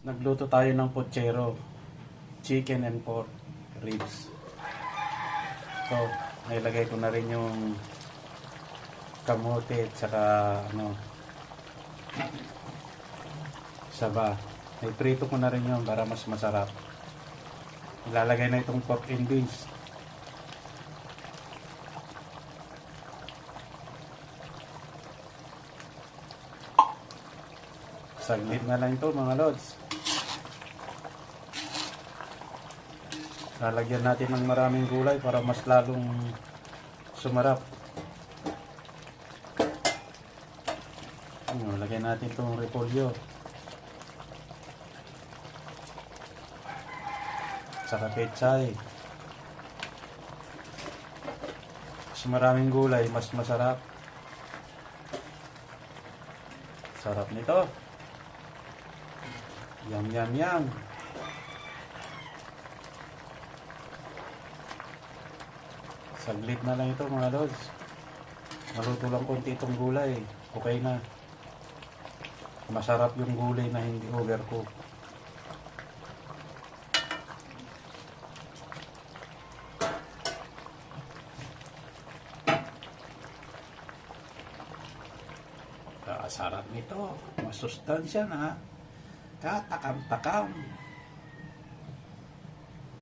Nagluto tayo ng pochero, chicken and pork ribs. So, nailagay ko na rin yung kamote at saka saba. Iprito ko na rin yun para mas masarap. Ilalagay na itong pork and beans. Saglit na lang ito mga lods. Lalagyan natin ng maraming gulay para mas lalong sumarap. Lagyan natin itong repolyo. Saka pechay. Mas maraming gulay, mas masarap. Sarap nito. Yum, yum, yum. Saglit na lang ito mga lods. Maluto lang konti itong gulay. Okay na. Masarap yung gulay na hindi overcook. Sarap nito. Masustansya na. Katakam-takam.